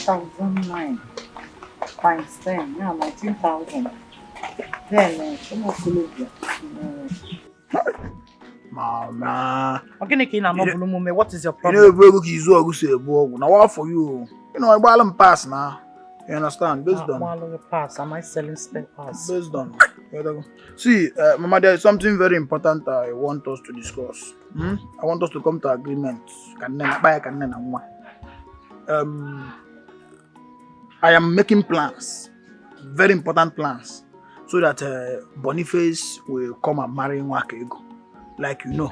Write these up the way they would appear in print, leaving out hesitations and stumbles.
1,009 times 10, yeah, 19,000. Then, Mama. Okay, what is your problem? You know, now what for you? You know, I buy them pass now. You understand? Based on pass. Am I selling spare pass? Based on. See, Mama, there is something very important I want us to discuss. I want us to come to agreement. I am making plans, very important plans, so that Boniface will come and marry Nwakego. Like you know,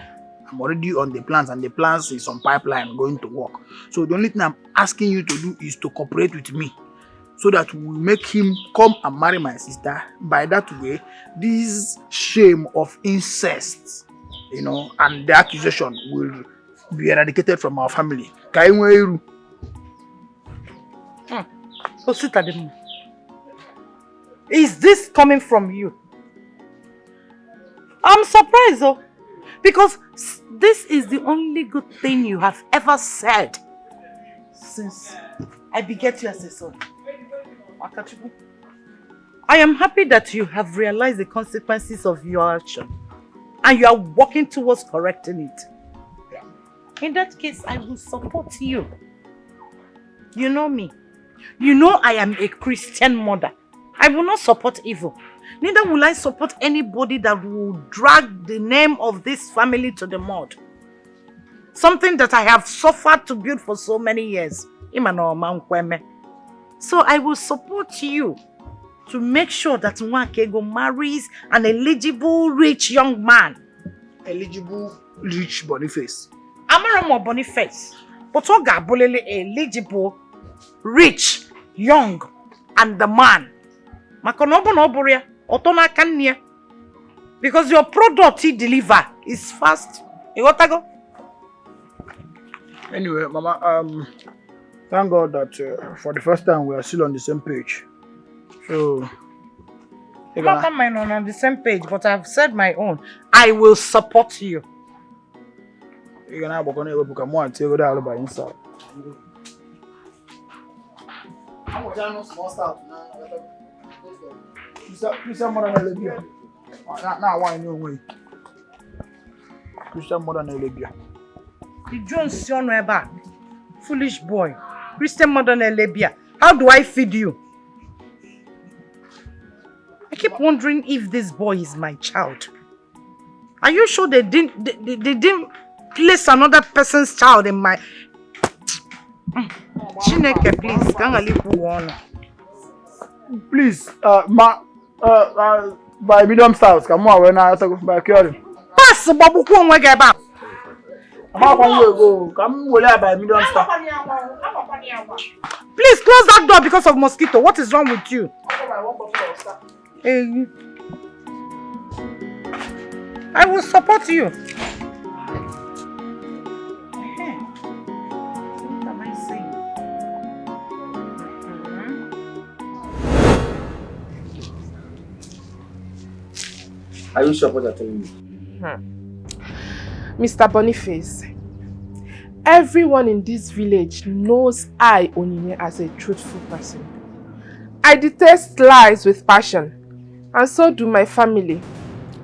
I'm already on the plans, and the plans is on pipeline going to work. So the only thing I'm asking you to do is to cooperate with me, so that we make him come and marry my sister. By that way, this shame of incest, you know, and the accusation will be eradicated from our family. Is this coming from you? I'm surprised though, because this is the only good thing you have ever said since I beget you as a son. I am happy that you have realized the consequences of your action and you are working towards correcting it. In that case, I will support you. You know me. You know I am a Christian mother. I will not support evil. Neither will I support anybody that will drag the name of this family to the mud. Something that I have suffered to build for so many years. So I will support you to make sure that Nwakego marries an eligible, rich young man. Eligible, rich Boniface. Amaramo Boniface. But eligible, rich, young, and the man. Because your product he deliver is fast. You got to go? Anyway, Mama, thank God that for the first time we are still on the same page. So, not on the same page, but I've said my own. I will support you. You're gonna have a more and take it out by inside. I'm going to small stuff now. Christian mother in Libya. Now, why in your way? Christian mother in Libya. You don't see on my back. Foolish boy. Christian mother in Libya. How do I feed you? I keep wondering if this boy is my child. Are you sure they didn't place another person's child in my... Chineke, please. Please, by medium styles, come on, when I talk by curing. Pass, Babu, come on, get back. Come by medium styles. Please close that door because of mosquito. What is wrong with you? Hey. I will support you. Are you sure what you're telling me? Mr. Boniface, everyone in this village knows I, Onny, as a truthful person. I detest lies with passion, and so do my family,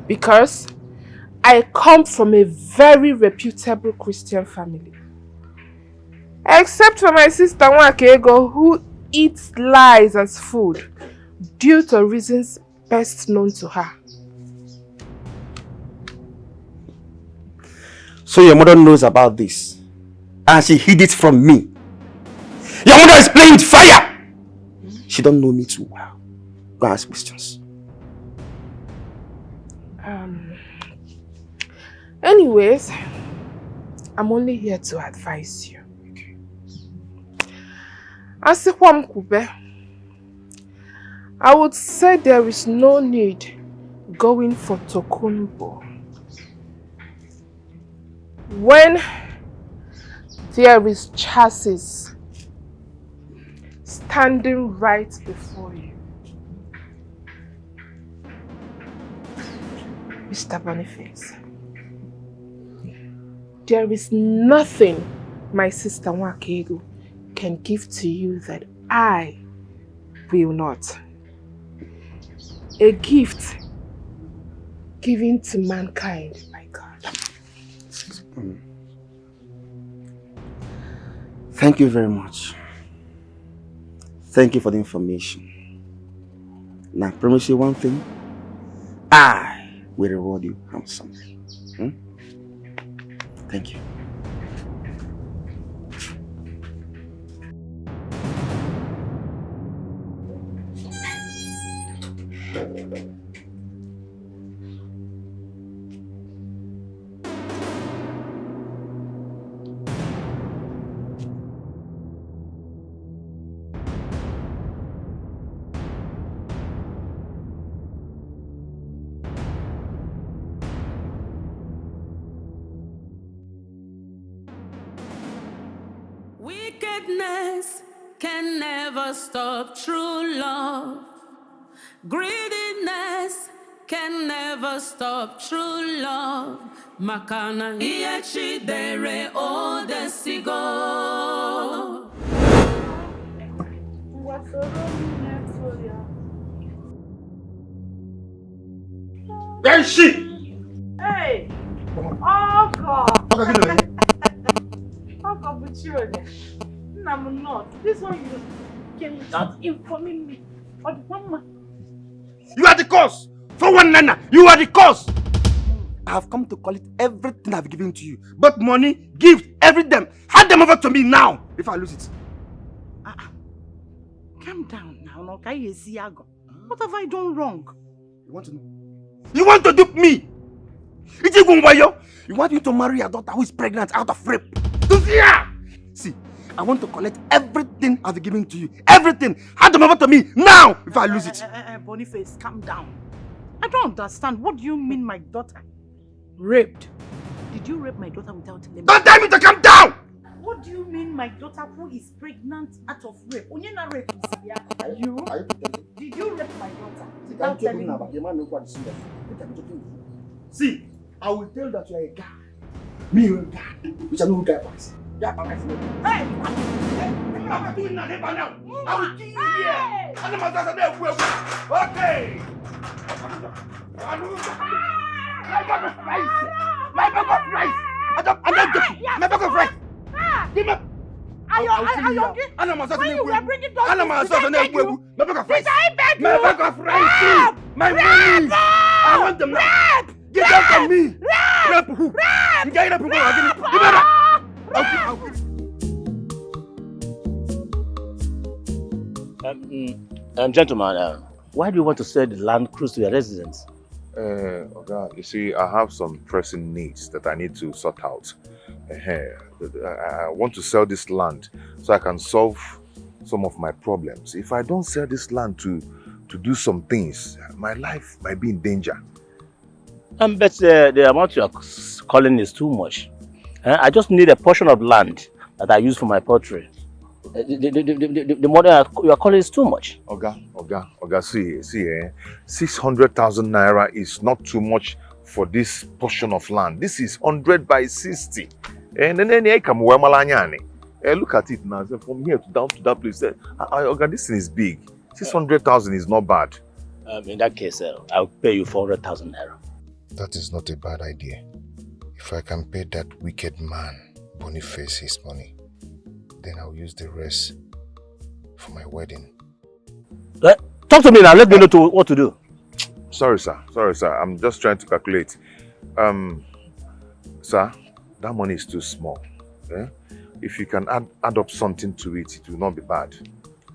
because I come from a very reputable Christian family. Except for my sister Nwakego, who eats lies as food due to reasons best known to her. So your mother knows about this, and she hid it from me. Your mother is playing with fire! She don't know me too well. Go ask questions. Anyways, I'm only here to advise you. As a Kube, I would say there is no need going for Okonwo. When there is chassis standing right before you. Mr. Boniface, there is nothing my sister Nwakego can give to you that I will not. A gift given to mankind, my God. Thank you very much. Thank you for the information. Now, I promise you one thing. I will reward you handsomely. Thank you. Wickedness can never stop true love. Greediness can never stop true love. Makana iyechi dere o desigo. Then she! Hey! Oh God! How come with you again? No, I'm not. This one you came without informing me. Or the mama. You are the cause! For one nana, you are the cause! I have come to collect everything I've given to you. But money, gift, everything. Hand them over to me now, if I lose it. Calm down now. What have I done wrong? You want to know? You want to dupe me? You want me to marry your daughter who is pregnant out of rape? See, I want to collect everything I've given to you. Everything. Hand them over to me now if I lose it. Boniface, calm down. I don't understand. What do you mean my daughter raped? Did you rape my daughter without telling me? Don't tell me to calm down! What do you mean my daughter who is pregnant out of rape? Onyena rape is you? Did you rape my daughter without telling me? See, I will tell that you are a guy. Me, you are a guy. Which I know who guy is. Hey! I'm doing nothing now. I will kill you here. And I'm okay. My bag of rice. I'm not joking. My bag of rice. Give me. When you were bringing those things, my bag of rice. I beg you? My bag of rice. My money. I want them now. Get them from me. Rap who? You get it from me. Give me that. Gentlemen, why do you want to sell the land close to your residence? Okay, you see, I have some pressing needs that I need to sort out. I want to sell this land so I can solve some of my problems. If I don't sell this land to do some things, my life might be in danger. But the amount you are calling is too much. I just need a portion of land that I use for my poultry. The money you are calling is too much. Oga, see, 600,000 naira is not too much for this portion of land. This is 100 by 60. And then I come look at it now. From here to down to that place. Oga, this thing is big. 600,000 is not bad. In that case, I'll pay you 400,000 naira. That is not a bad idea. If I can pay that wicked man Boniface his money, then I'll use the rest for my wedding. Talk to me now. Let me know what to do. Sorry, sir. I'm just trying to calculate. Sir, that money is too small. If you can add up something to it, it will not be bad.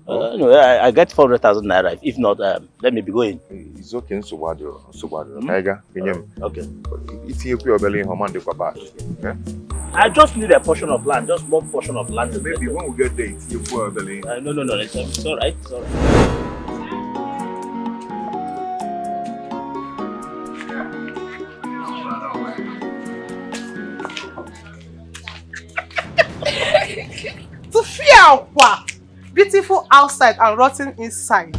No, I get 400,000 naira. If not, let me be going. It's okay. So what? Okay. Okay. I just need a portion of land, just one portion of land. Maybe when we get there, it's you for belly. No, it's all right. To fear what? Beautiful outside and rotten inside.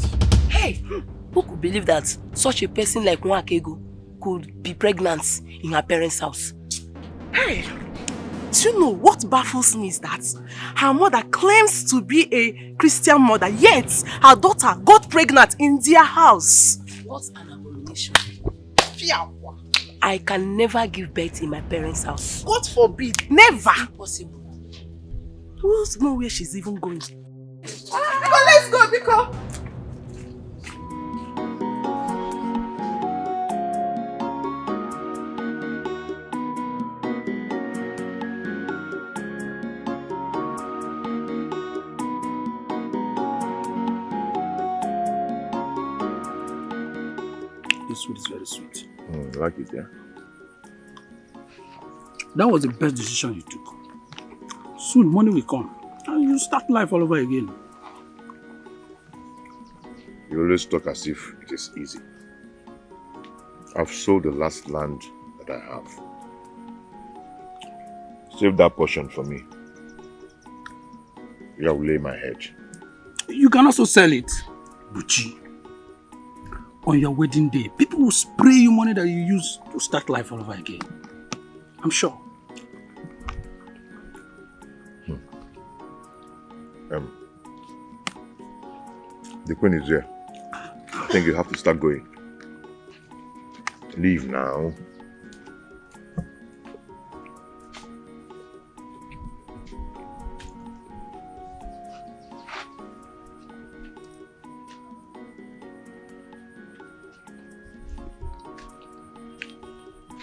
Hey, who could believe that such a person like Nwakego could be pregnant in her parents' house? Hey, Do you know what baffles me is that her mother claims to be a Christian mother, yet her daughter got pregnant in their house. What an abomination. I can never give birth in my parents' house. God forbid. Never. Impossible. Who knows where she's even going? Biko, let's go, Biko. This food is very sweet. You like it, yeah? That was the best decision you took. Soon money will come and you start life all over again. You always talk as if it is easy. I've sold the last land that I have. Save that portion for me. I will lay my head. You can also sell it, Buchi. On your wedding day, people will spray you money that you use to start life all over again. I'm sure. The queen is here. I think you have to start going. Leave now.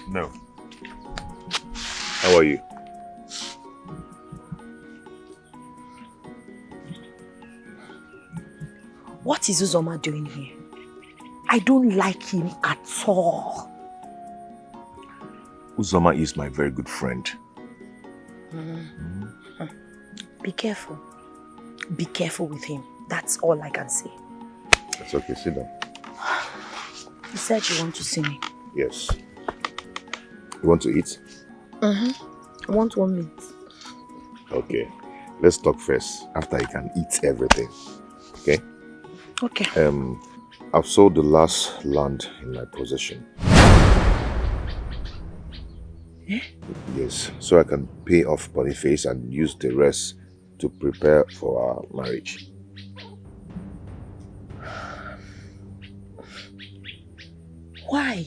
No. How are you? What is Uzoma doing here? I don't like him at all. Uzoma is my very good friend. Be careful. Be careful with him. That's all I can say. It's okay, sit down. You said you want to see me. Yes. You want to eat? I want 1 minute. Okay. Let's talk first, after I can eat everything. Okay? Okay. I've sold the last land in my possession. Eh? Yes, so I can pay off Boniface and use the rest to prepare for our marriage. Why?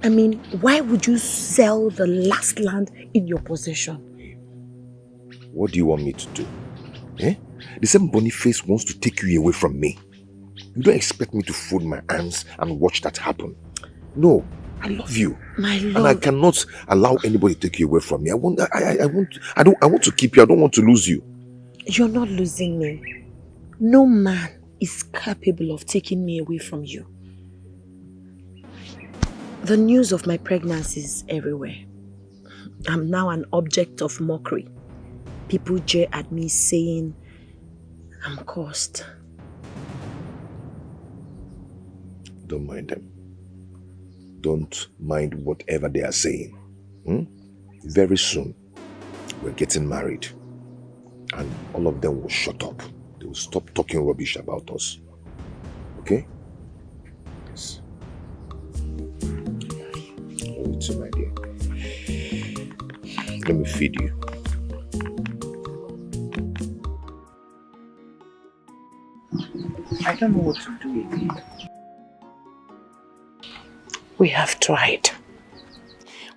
I mean, why would you sell the last land in your possession? What do you want me to do? Eh? The same Boniface wants to take you away from me. You don't expect me to fold my arms and watch that happen. No, I love you. My lord. And I cannot allow anybody to take you away from me. I want to keep you. I don't want to lose you. You're not losing me. No man is capable of taking me away from you. The news of my pregnancy is everywhere. I'm now an object of mockery. People jeer at me saying I'm cursed. Don't mind them. Don't mind whatever they are saying. Very soon, we're getting married. And all of them will shut up. They will stop talking rubbish about us. Okay? Yes. Hold it, my dear. Let me feed you. I don't know what to do again. We have tried.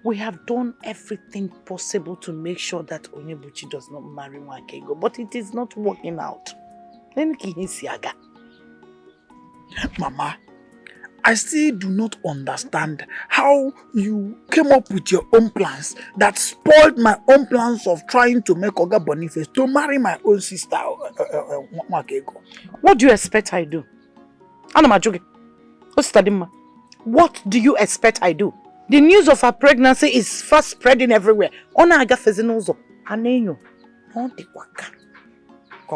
We have done everything possible to make sure that Onyebuchi does not marry Nwakego, but it is not working out. Mama, I still do not understand how you came up with your own plans that spoiled my own plans of trying to make Oga Boniface to marry my own sister, Nwakego. What do you expect I do? What do you expect I do? The news of her pregnancy is fast spreading everywhere. Ona aga fezinozo. Anenyo. No di waka.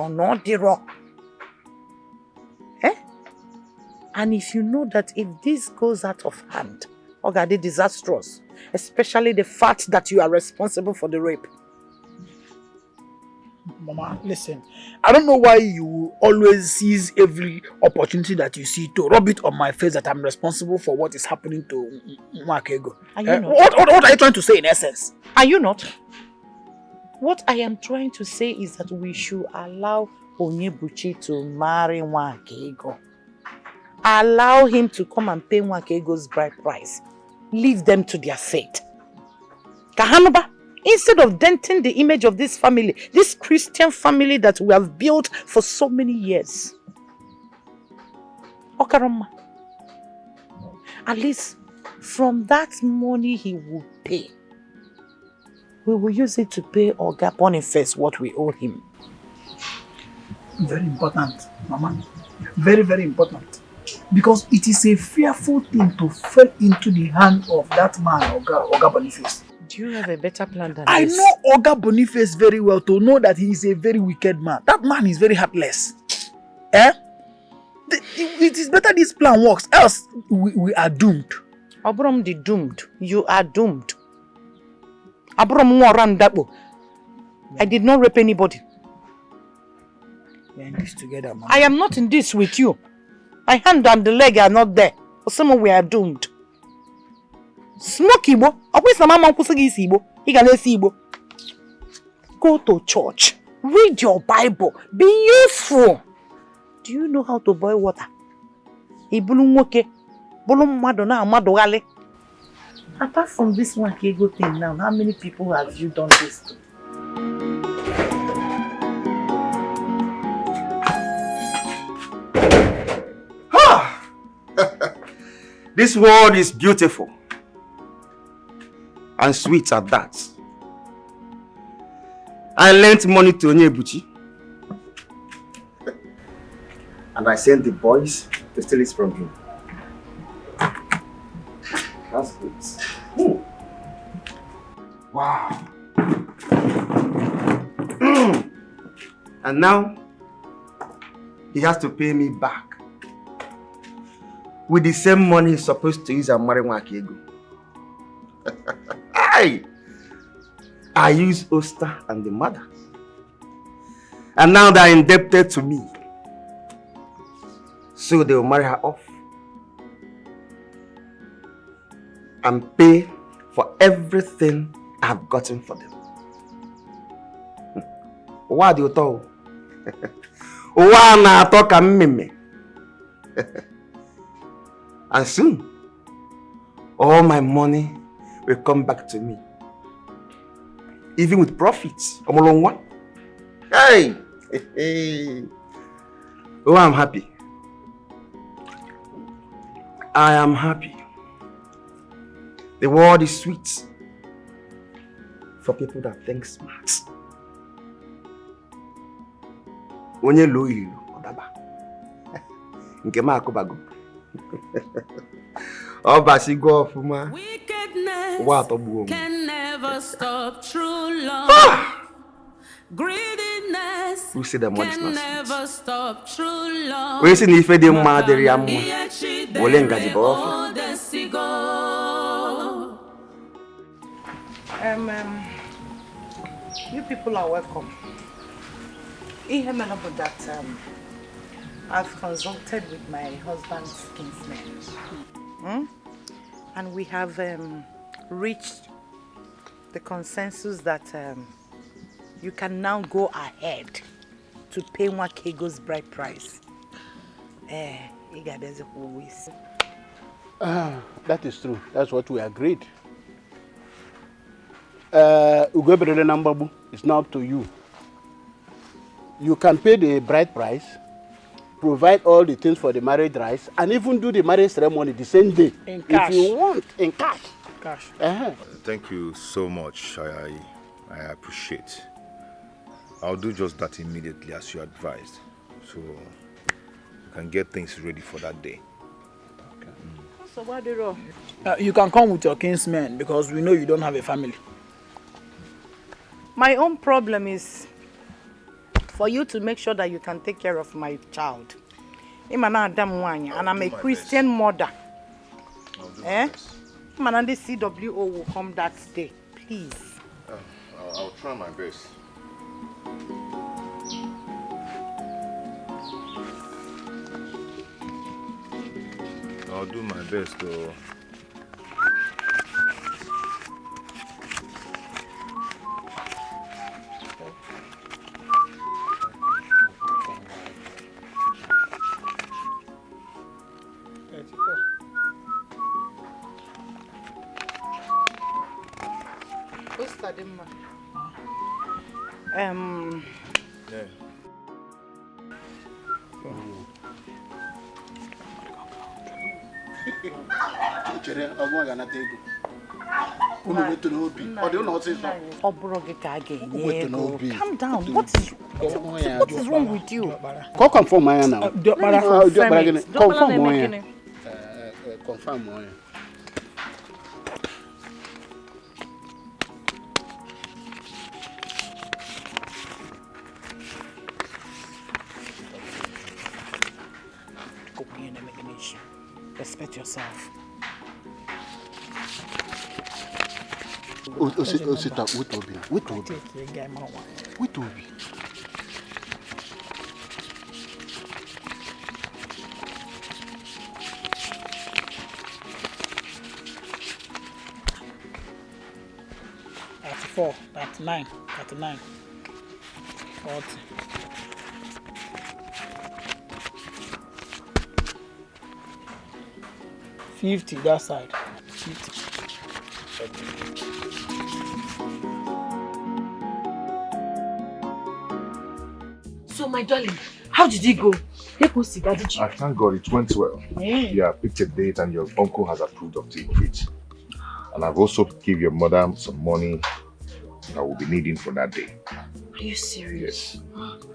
No di rock. Eh? And if you know that if this goes out of hand, Ogade disastrous. Especially the fact that you are responsible for the rape. Mama, listen. I don't know why you always seize every opportunity that you see to rub it on my face that I'm responsible for what is happening to Nwakego. Are you not? What are you trying to say in essence? Are you not? What I am trying to say is that we should allow Onyebuchi to marry Nwakego. Allow him to come and pay Nwakego's bride price. Leave them to their fate. Kahanuba, instead of denting the image of this family, this Christian family that we have built for so many years. Okaroma, at least from that money he will pay, we will use it to pay Oga Boniface what we owe him. Very important, Mama. Very, very important. Because it is a fearful thing to fall into the hand of that man, Oga Boniface. Do you have a better plan than I this? know Oga Boniface very well to know that he is a very wicked man. That man is very heartless. It is better this plan works, else we are doomed. Abram the doomed. You are doomed. Abram Warandabo. I did not rape anybody. We are in this together, man. I am not in this with you. My hand and the leg are not there. For someone we are doomed. Smoke Igbo. Always na mama kusigi isi Igbo. He can see Igbo. Go to church. Read your Bible. Be useful. Do you know how to boil water? Ibulu nwoke. Bulu mmadu na amadu gale. Apart from this one Kego thing now, how many people have you done this to? This world is beautiful and sweet at that. I lent money to Onyebuchi and I sent the boys to steal it from him. That's good. Wow. And now he has to pay me back with the same money he's supposed to use and marry Nwakego. I use Oster and the mother. And now they're indebted to me. So they will marry her off. And pay for everything I have gotten for them. What do you talk? And soon, all my money will come back to me. Even with profits. Hey! Oh, I'm happy. I am happy. The world is sweet for people that think smart. Onye lo ilu odaba. Nke ma akobago. Wickedness can never stop true love. Greediness can never stop true love. You people are welcome. That I've consulted with my husband's kinsmen. And we have reached the consensus that you can now go ahead to pay Nwakego's bride price. That is true. That's what we agreed. Ugoberele Nambabu, it's now up to you. You can pay the bride price, provide all the things for the marriage rites, and even do the marriage ceremony the same day. In cash. If you want, in cash. Cash. Thank you so much. I appreciate. I'll do just that immediately as you advised. So you can get things ready for that day. Okay. So what do you do? You can come with your kinsmen because we know you don't have a family. My own problem is for you to make sure that you can take care of my child. And I'm a Christian mother. And the CWO will come that day. Please. I'll try my best. I'll do my best though. Yeah. Chere, ọgbọ́n ga nata ego. Unu wetu n'obi. Ọ dị ụlọ ọsịsọ. Ọ bụrụ gị ka a ga-enye ego. Calm down. What is wrong with you? Ka ọ confirm anya na. Confirm it. Confirm anya. Confirm anya. Respect yourself. Osita, wait Obi. Wait Obi. Wait Obi. $34, $39, $39, $40. 50 that side. 50. So my darling, how did it go? I thank God it went well. Yeah, I picked a date and your uncle has approved of it. And I've also give your mother some money that we'll be needing for that day. Are you serious? Yes.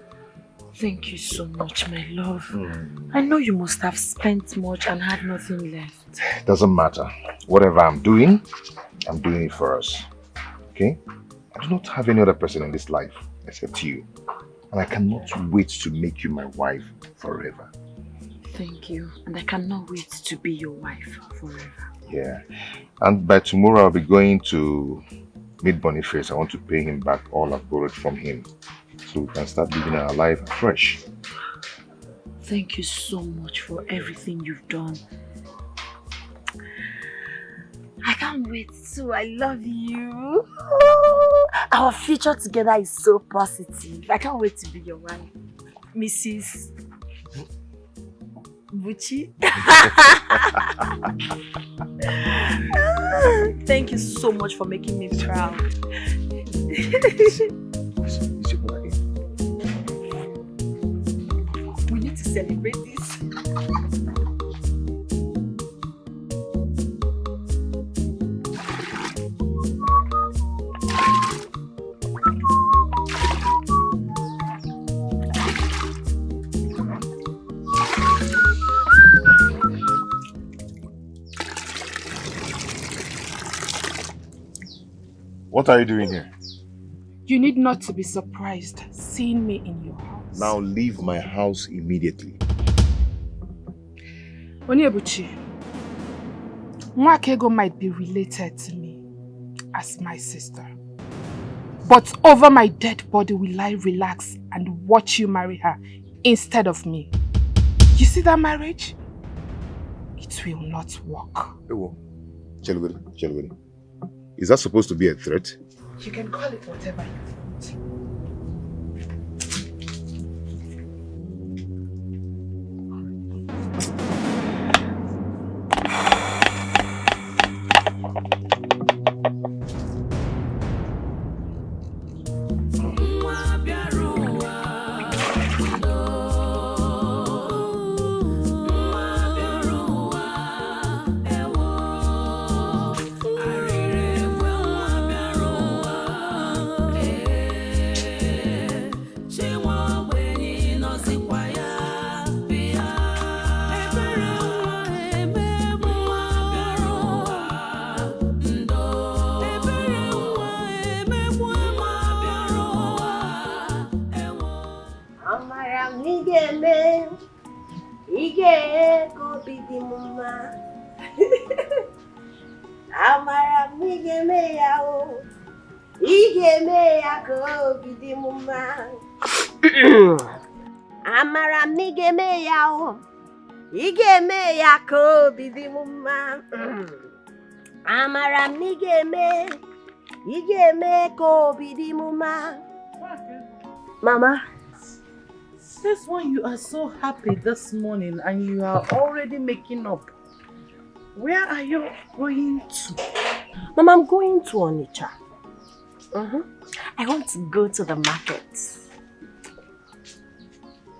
Thank you so much, my love. I know you must have spent much and had nothing left. Doesn't matter. Whatever I'm doing it for us. Okay? I do not have any other person in this life except you. And I cannot wait to make you my wife forever. Thank you. And I cannot wait to be your wife forever. Yeah. And by tomorrow I'll be going to meet Boniface. I want to pay him back all I've borrowed from him, so we can start living our life fresh. Thank you so much for everything you've done. I can't wait to. I love you. Our future together is so positive. I can't wait to be your wife, Mrs. Bucci. Thank you so much for making me proud. We need to celebrate this. What are you doing here? You need not to be surprised seeing me in your house. Now leave my house immediately. Onyebuchi, Nwakego might be related to me as my sister. But over my dead body will I relax and watch you marry her instead of me. You see that marriage? It will not work. Chelweri. Is that supposed to be a threat? You can call it whatever you want. Amara migeme yao, igeme yako bidimuma. Amara migeme, igeme ko bidimuma. Mama, this one you are so happy this morning and you are already making up. Where are you going to? Mama, I'm going to Onitsha. I want to go to the market.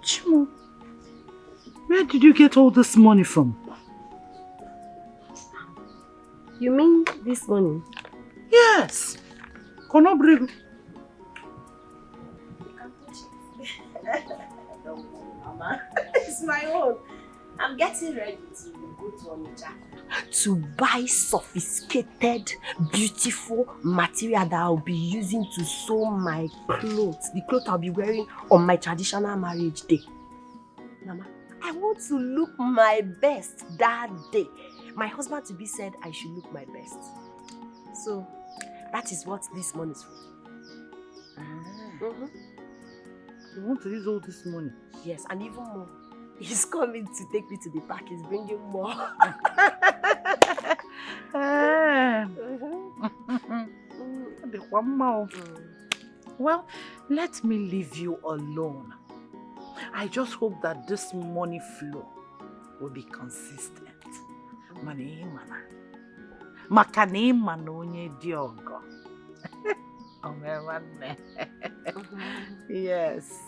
Chimo, where did you get all this money from? You mean this money? Yes. Konobrigo. Mama, it's my own. I'm getting ready to go to Onitsha to buy sophisticated, beautiful material that I'll be using to sew my clothes. The clothes I'll be wearing on my traditional marriage day. Mama, I want to look my best that day. My husband to be said I should look my best. So, that is what this money is for. You want to use all this money? Yes, and even more. He's coming to take me to the park. He's bringing more. Well, let me leave you alone. I just hope that this money flow will be consistent. Makani manonye diogo. Yes.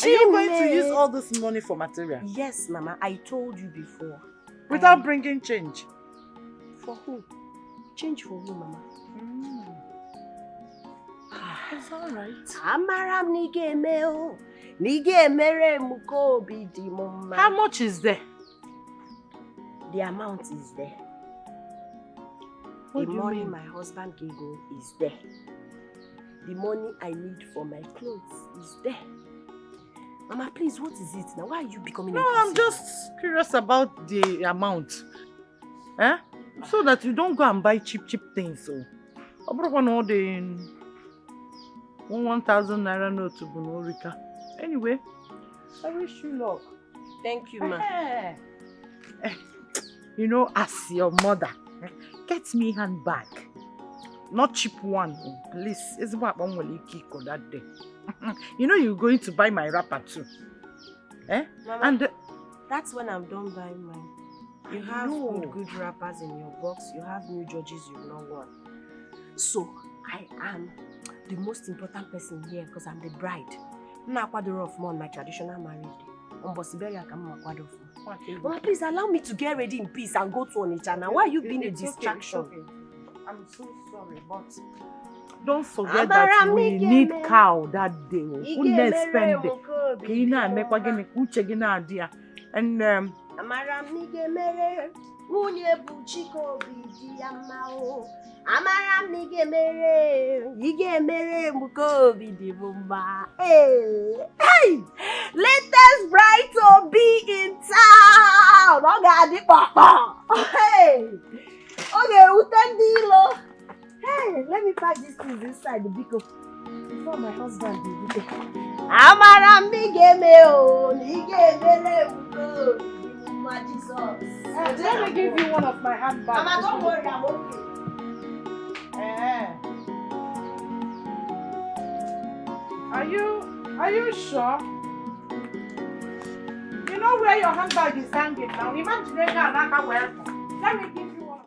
Are you going to use all this money for material? Yes, Mama. I told you before. Without bringing change? For who? Change for who, Mama? It's all right. How much is there? The amount is there. What the do you money mean? my husband gave me is there. The money I need for my clothes is there. Mama, please, what is it now? Why are you becoming No, I'm just curious about the amount. So that you don't go and buy cheap things. So, I brought all the 1,000 naira note to Bunorika. Anyway, I wish you luck. Thank you, ma. You know, as your mother, get me handbag. Not cheap one, please. It's about one will kiko that day. You know you're going to buy my wrapper too. Mama, And that's when I'm done buying mine. You have good wrappers in your box. You have new Georges you've not worn. So, I am the most important person here because I'm the bride. I'm not of more on my traditional marriage day. Mama, please allow me to get ready in peace and go to Onitsha now. Why are you being a distraction? Okay. I'm so sorry, but don't forget that we need cow that day. Who next spend it? And Hey! Latest bride to be in town! Hey! Okay, Utandilo. Hey, let me pack these things inside the big before my husband will be there. Amara Migemeo, Jesus. let me give you one of my handbags. Mama, don't worry, I'm okay. Are you sure? You know where your handbag is hanging now? Imagine where. Let me give you one.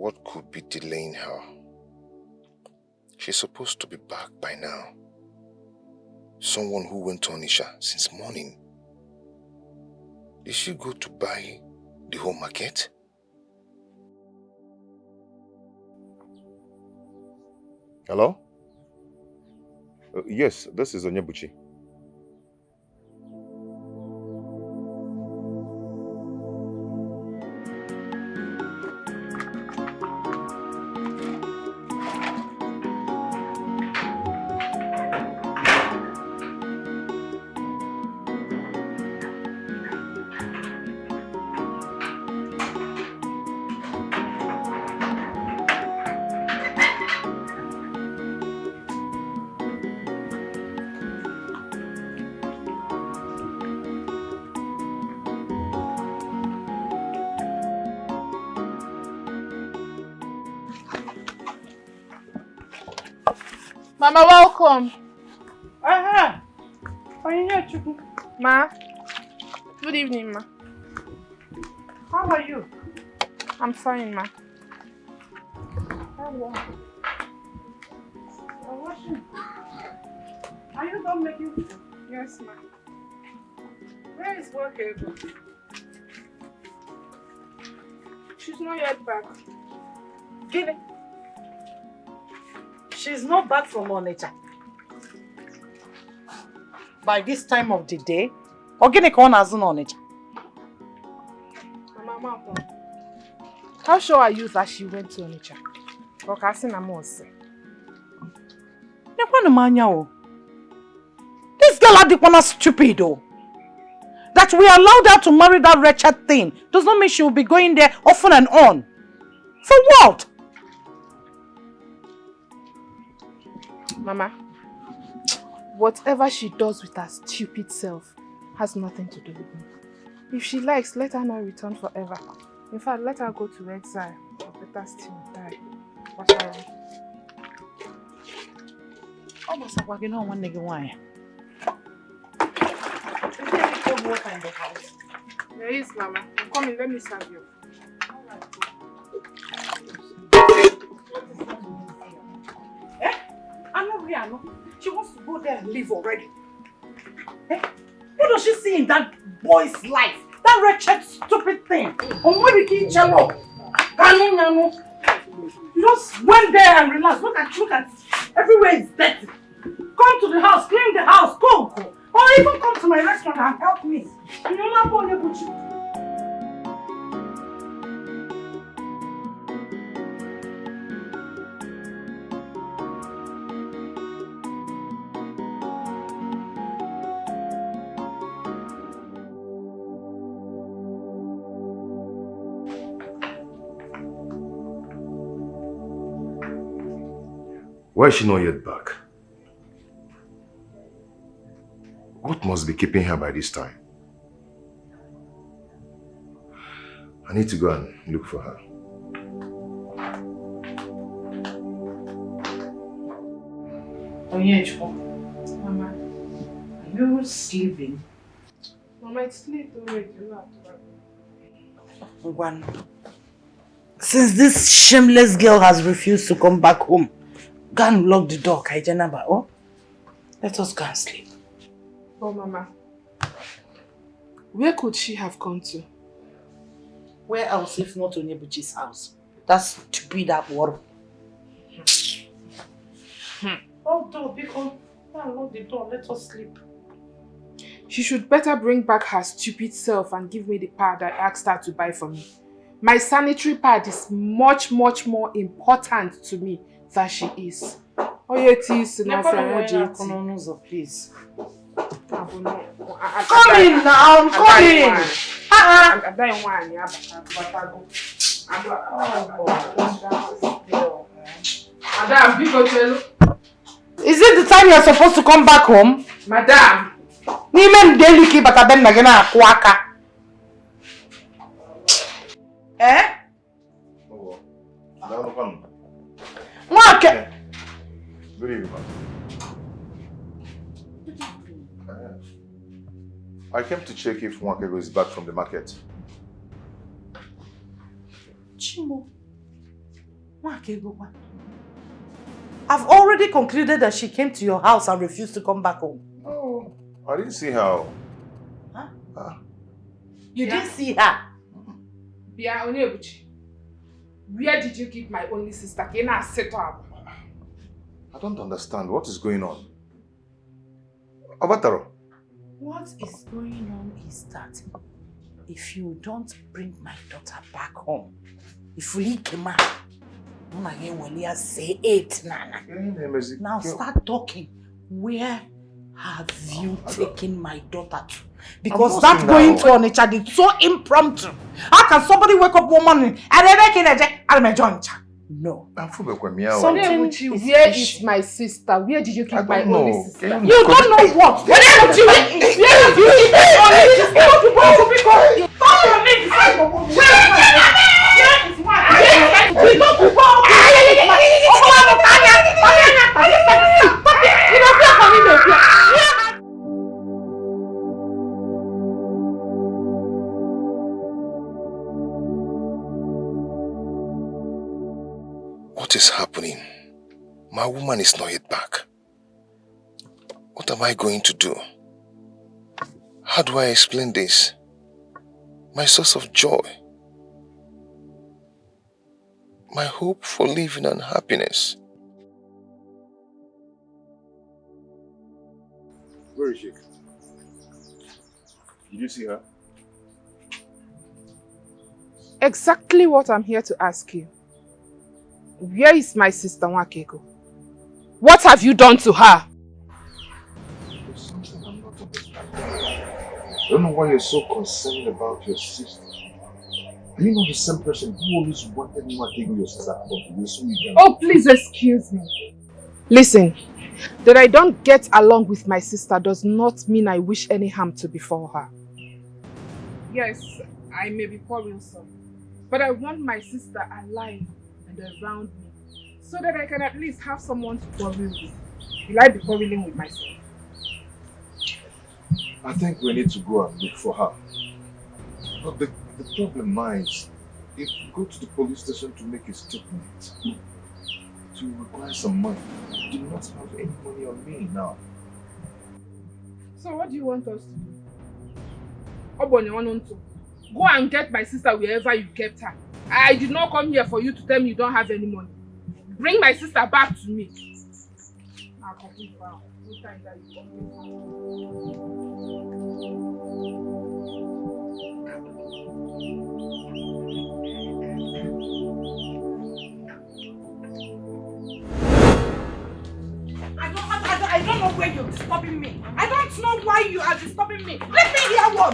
what could be delaying her? She's supposed to be back by now. Someone who went to Onisha since morning. Did she go to buy the whole market? Hello? Yes, this is Onyebuchi. Mama, welcome. Aha! Onye, Ma. Good evening, ma. How are you? I'm fine, ma. Hello. I'm watching. Are you done making food? Yes, ma. Where is Rachael? She's not yet back. Give it. She's not back from Onitsha. By this time of the day, Organic one hasn't Onitsha. Mama, how sure are you that she went to Onitsha? This girl Adikwana stupid though. That we allowed her to marry that wretched thing does not mean she will be going there often and on. For what? Mama, whatever she does with her stupid self has nothing to do with me. If she likes, let her not return forever. In fact, let her go to exile or better still die. What's her wrong? Almost like you know one nigga why. In the house. There is, Mama. Come in, let me serve you. I'm not here, no. She wants to go there and live already. Eh? What does she see in that boy's life? That wretched, stupid thing. You just went there and relaxed. Look at everywhere is dirty. Come to the house, clean the house, go. Or even come to my restaurant and help me. You know not going to you. Why is she not yet back? What must be keeping her by this time? I need to go and look for her. Mama, are you sleeping? Mama, it's late already. Since this shameless girl has refused to come back home, go and lock the door, Kaijanaba. Oh, let us go and sleep. Oh, Mama. Where could she have gone to? Where else if not Onyebuchi's house? That's to be that war. Oh, door, because go and lock the door. Let us sleep. She should better bring back her stupid self and give me the pad I asked her to buy for me. My sanitary pad is much, much more important to me than she is. Oh, yeah, it is. Please. Come in now, I'm coming. Is it the time you're supposed to come back home? Madam. Eh? Good evening, ma'am. I came to check if Rachael is back from the market. Chimo, I've already concluded that she came to your house and refused to come back home. Oh, I didn't see her. Huh? You didn't see her? Bia Onyebuchi, where did you keep my only sister? I don't understand. What is going on? Abataro. What is going on is that if you don't bring my daughter back home, if we came out, say it, Nana. Now start talking. Where have you taken my daughter to? Because that going to Onitsha is so impromptu. How can somebody wake up one morning and they make it a joint? No. Where is my sister? Where did you keep my only sister? You don't know what? Where did you keep my only sister? What is happening? My woman is not yet back. What am I going to do? How do I explain this? My source of joy. My hope for living and happiness. Where is she? Did you see her? Exactly what I'm here to ask you. Where is my sister Nwakego? What have you done to her? There's something I'm not understanding. I don't know why you're so concerned about your sister. Are you not the same person who always wanted Nwakego, your sister, out of the way so you can... Oh, please excuse me. Listen, that I don't get along with my sister does not mean I wish any harm to befall her. Yes, I may be quarrelsome, but I want my sister alive and around me, so that I can at least have someone to quarrel with. Will I be quarreling with myself? I think we need to go and look for her. But the problem lies, if you go to the police station to make a statement, to require some money, I do not have any money on me now. So what do you want us to do? Go and get my sister wherever you kept her. I did not come here for you to tell me you don't have any money. Bring my sister back to me. I'll complete now. No time that you I don't know where you're disturbing me. I don't know why you are disturbing me. Let me hear what.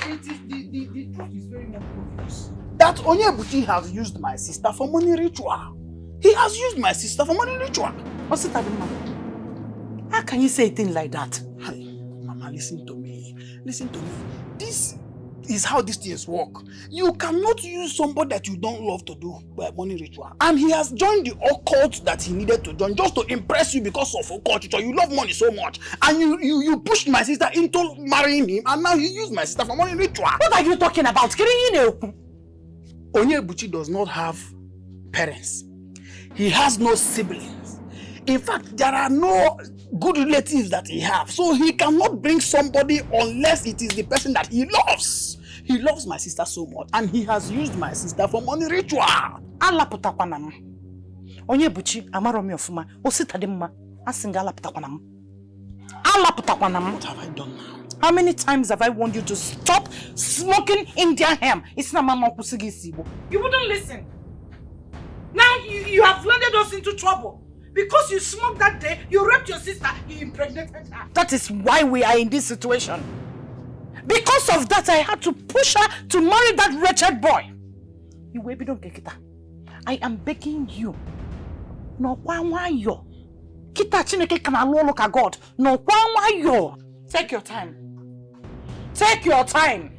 The truth is very obvious. That Onyebuchi has used my sister for money ritual. He has used my sister for money ritual. How can you say a thing like that? Hey, Mama, listen to me. Listen to me. This is how these things work. You cannot use somebody that you don't love to do by money ritual. And he has joined the occult that he needed to join just to impress you because of occult ritual. You love money so much. And you pushed my sister into marrying him, and now you use my sister for money ritual. What are you talking about? Onyebuchi does not have parents. He has no siblings. In fact, there are no good relatives that he has. So he cannot bring somebody unless it is the person that he loves. He loves my sister so much, and he has used my sister for money ritual. Onyebuchi amaromi ofuma. Ositadimma. Asinga alaputakwanam. What have I done now? How many times have I warned you to stop smoking Indian hemp? It's not mama kusigi sibo. You wouldn't listen. Now you have landed us into trouble. Because you smoked that day, you raped your sister, you impregnated her. That is why we are in this situation. Because of that, I had to push her to marry that wretched boy. You baby don't get it. I am begging you. No why yo. Kita chineke kana look at God. No why yo. Take your time. Take your time.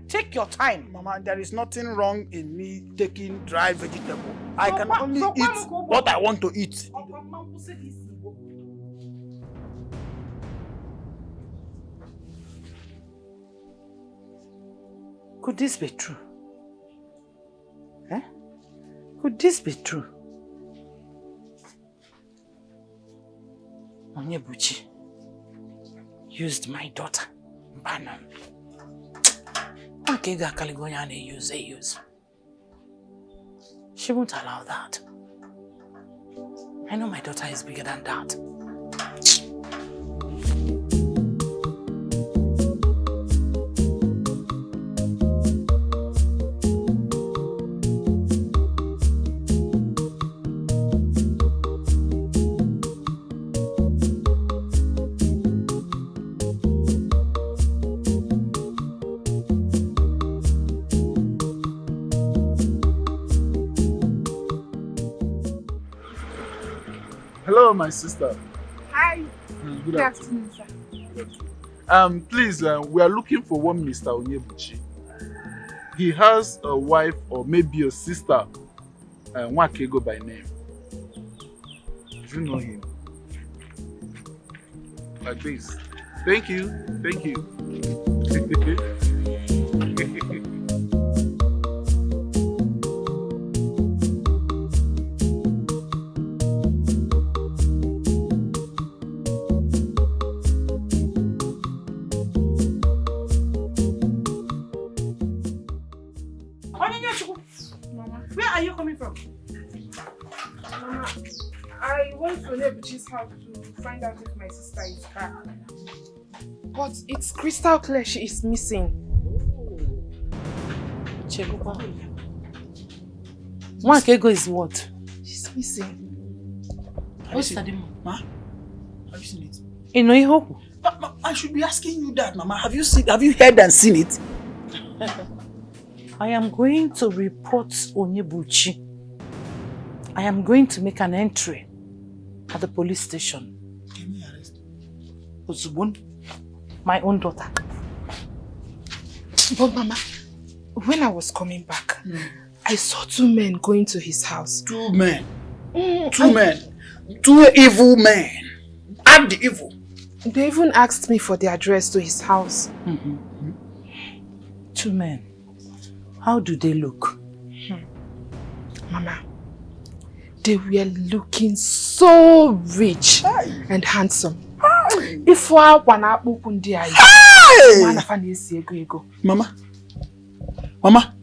Take your time. Mama, there is nothing wrong in me taking dry vegetable. I can only eat what I want to eat. Could this be true? Eh? Could this be true? Onyebuchi used my daughter, Bana. Akega Kaligonyane use. She won't allow that. I know my daughter is bigger than that. Hello, my sister. Hi. Good afternoon, sir. Please, we are looking for one Mr. Onyebuchi. He has a wife or maybe a sister, Wakego by name. Do you know him? Like this. Thank you. Thank you. Where are you coming from? Mama, I went to Onyebuchi's house to find out if my sister is back. But it's crystal clear she is missing. Chegupa. Wakego is what? She's missing. What's that, Ma? Have you seen it? You know, hope. I should be asking you that, Mama. Have you heard and seen it? I am going to report Onyebuchi. I am going to make an entry at the police station. Give me arrest. Ozubun, my own daughter. But Mama, when I was coming back, I saw two men going to his house. Two men? Two men? Two evil men? Add the evil. They even asked me for the address to his house. Two men. How do they look? Mama, they were looking so rich and handsome. If Mama,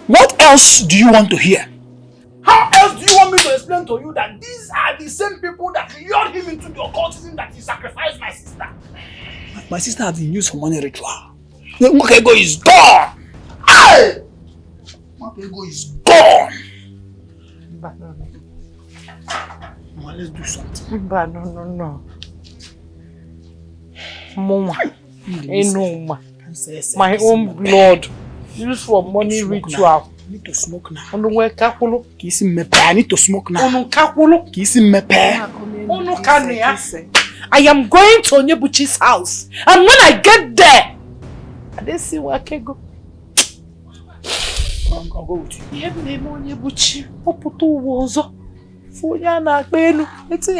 what else do you want to hear? How else do you want me to explain to you that these are the same people that lured him into the occultism that he sacrificed my sister? My sister has been used for money ritual. Okego is gone! Hey! Okego is gone! But no. Mama, let's do something. But no. Mama, my own blood used for money ritual. I need to smoke now. I need to smoke now. I am going to Onyebuchi's house, and when I get there, I didn't see where I can go. I'll go with you. Onyebuchi, Oputu Wozo, Funyana Benu, it's a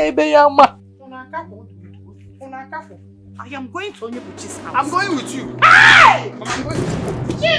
I am going to Onyebuchi's house. I'm going with you. Hey! I'm going with you.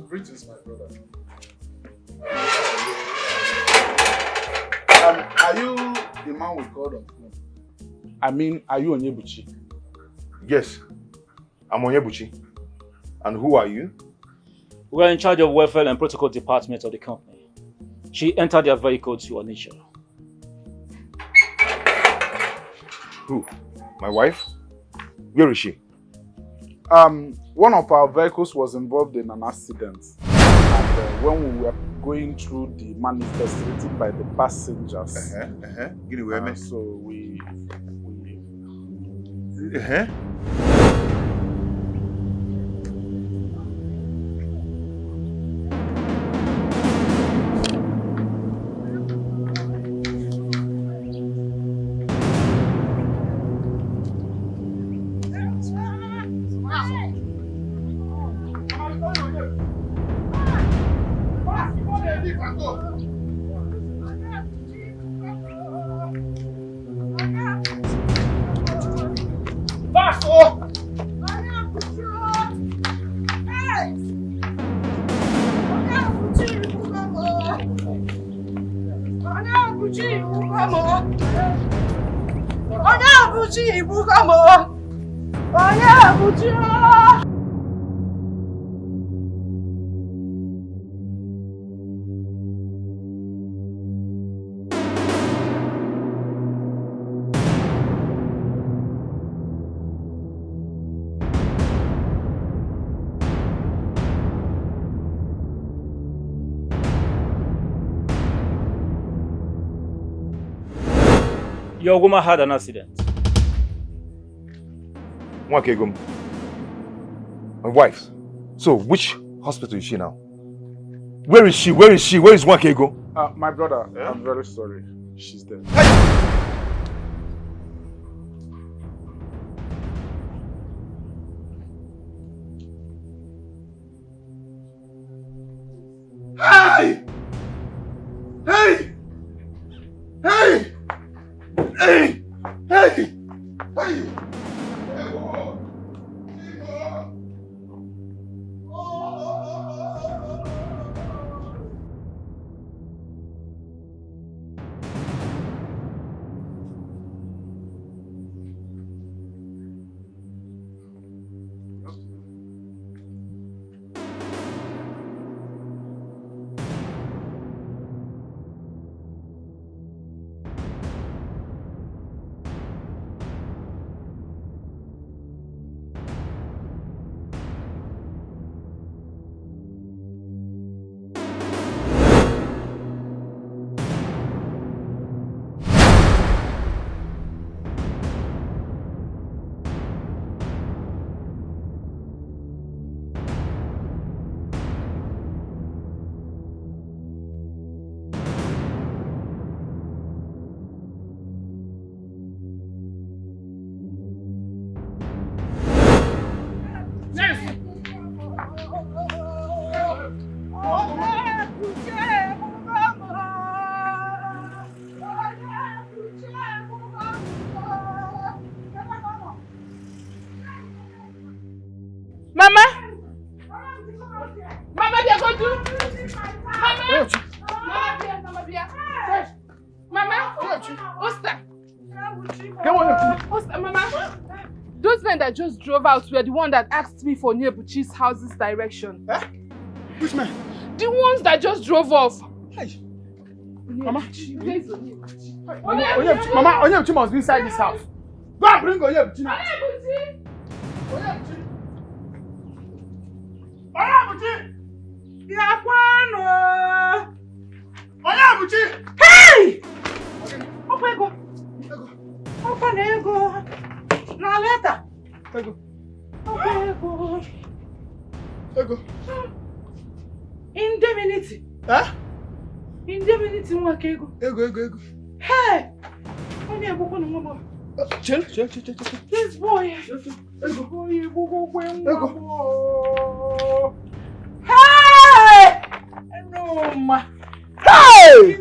Greetings, my brother. Are you the man we called on phone? I mean, are you Onyebuchi? Yes, I'm Onyebuchi. And who are you? We are in charge of welfare and protocol department of the company. She entered their vehicle to Onitsha. Who? My wife? Where is she? One of our vehicles was involved in an accident. And when we were going through the manifest written by the passengers, so we Fast, oh! Your woman had an accident. Nwakegum. My wife. So, which hospital is she now? Where is she? Where is she? Where is Nwakego? My brother, I'm very sorry. She's dead. Hey! Hey! Hey! Hey! Hey! Hey! That just drove out were the one that asked me for Nyebuchi's house's direction. Eh? Which man? The ones that just drove off. Hey. Mama. Mama, Onyebuchi must be inside this house. Go and bring Onyebuchi now. Onyebuchi! Onyebuchi! Hey! Okwego! Okwego! Na letter! Ego. Okwego! Ego. Indemnity! Huh? Indemnity Nwakego. Ego. Hey! Onyebuchi. Chill. This boy. Hey! No, ma. Hey!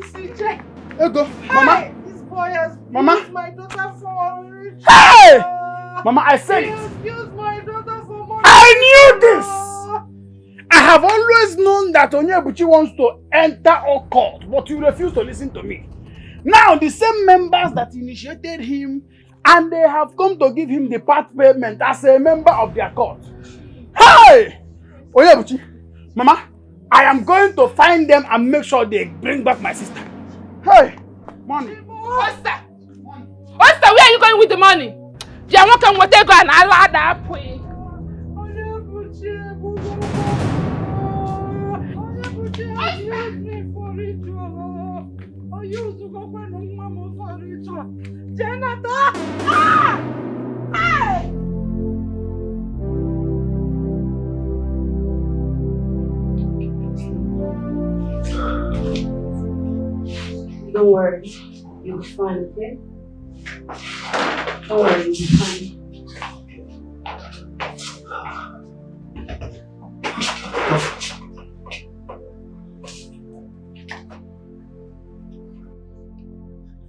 Ego. Mama. This boy has used my daughter for. Hey! Mama, I said it. Used my daughter for money. I knew this. I have always known that Onyebuchi wants to enter occult, but you refuse to listen to me. Now, the same members that initiated him, and they have come to give him the part payment as a member of their court. Hey! Onyebuchi, Mama, I am going to find them and make sure they bring back my sister. Hey! Money. Osta, where are you going with the money? You want to go and allow that point. Don't worry, you'll be fine, okay? Don't worry, you'll be fine.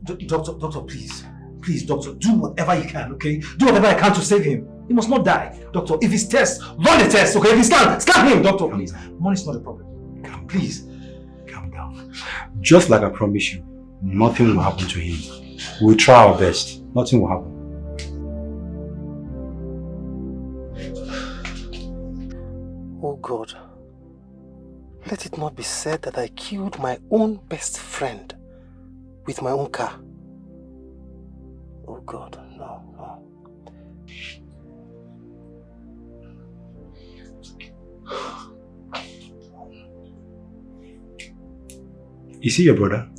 Doctor, please. Please, doctor, do whatever you can, okay? Do whatever I can to save him. He must not die. Doctor, if he's test, run the test, okay? If he's scan him, doctor, please. Money's not a problem. Please. Calm down. Just like I promised you, nothing will happen to him. We'll try our best. Nothing will happen. Oh God, let it not be said that I killed my own best friend with my own car. Oh God, no. Is he your brother?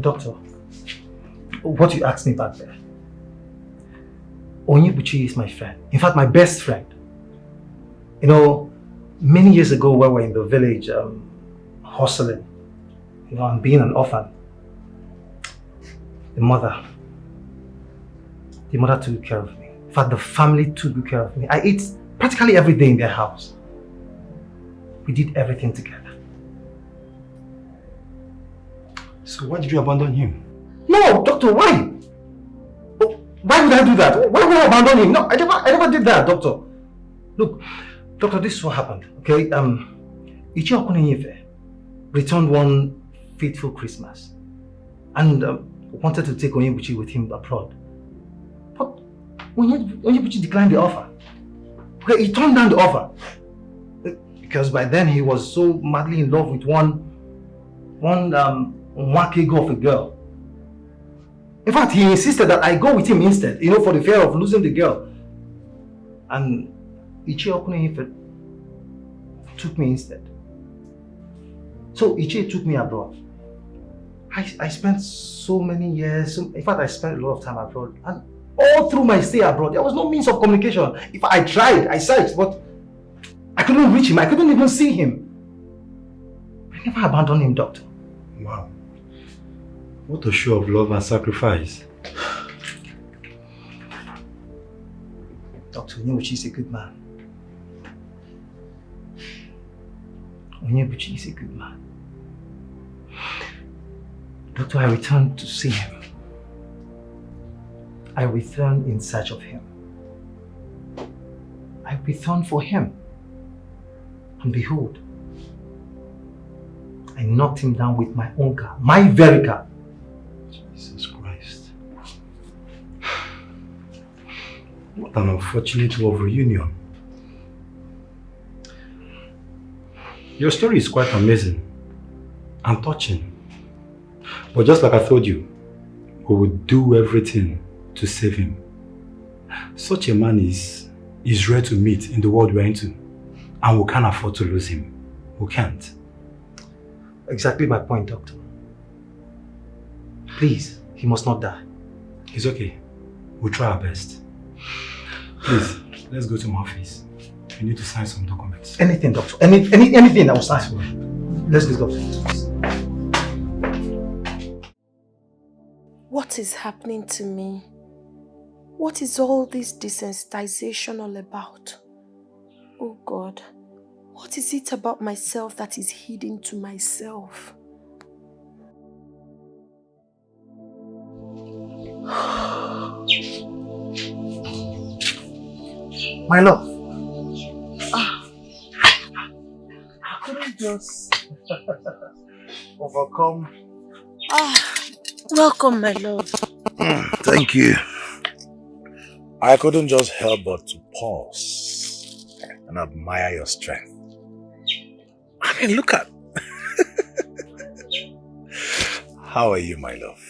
Doctor, what you asked me back there. Onyebuchi is my friend. In fact, my best friend. You know, many years ago when we were in the village hustling, you know, and being an orphan, the mother took care of me. In fact, the family took good care of me. I ate practically every day in their house. We did everything together. So why did you abandon him? No, doctor, why? Why would I do that? Why would I abandon him? No, I never did that, doctor. Look, doctor, this is what happened, okay? Ichi Okonwo returned one fateful Christmas and wanted to take Onyebuchi with him abroad. But Onyebuchi declined the offer. Okay, he turned down the offer. Because by then he was so madly in love with one Wakego of a girl. In fact, he insisted that I go with him instead, you know, for the fear of losing the girl. And Ichi Okonwo took me instead. So Ichi took me abroad. I spent so many years, in fact I spent a lot of time abroad. And all through my stay abroad, there was no means of communication. If I tried, I searched, but I couldn't reach him. I couldn't even see him. I never abandoned him, doctor. Wow. What a show of love and sacrifice. Dr. Onyebuchi is a good man. Onyebuchi is a good man. Doctor, I returned to see him. I returned in search of him. I returned for him. And behold, I knocked him down with my own car, my very car. Jesus Christ. What an unfortunate love reunion. Your story is quite amazing and touching. But just like I told you, we will do everything to save him. Such a man is rare to meet in the world we're into. And we can't afford to lose him. We can't. Exactly my point, doctor. Please, he must not die. It's okay. We'll try our best. Please, let's go to my office. We need to sign some documents. Anything, doctor. Anything I will sign. Let's go, doctor. What is happening to me? What is all this desensitization all about? Oh God, what is it about myself that is hidden to myself? My love. I couldn't just overcome. Welcome, my love. Thank you. I couldn't just help but to pause and admire your strength. I mean, look at. How are you, my love?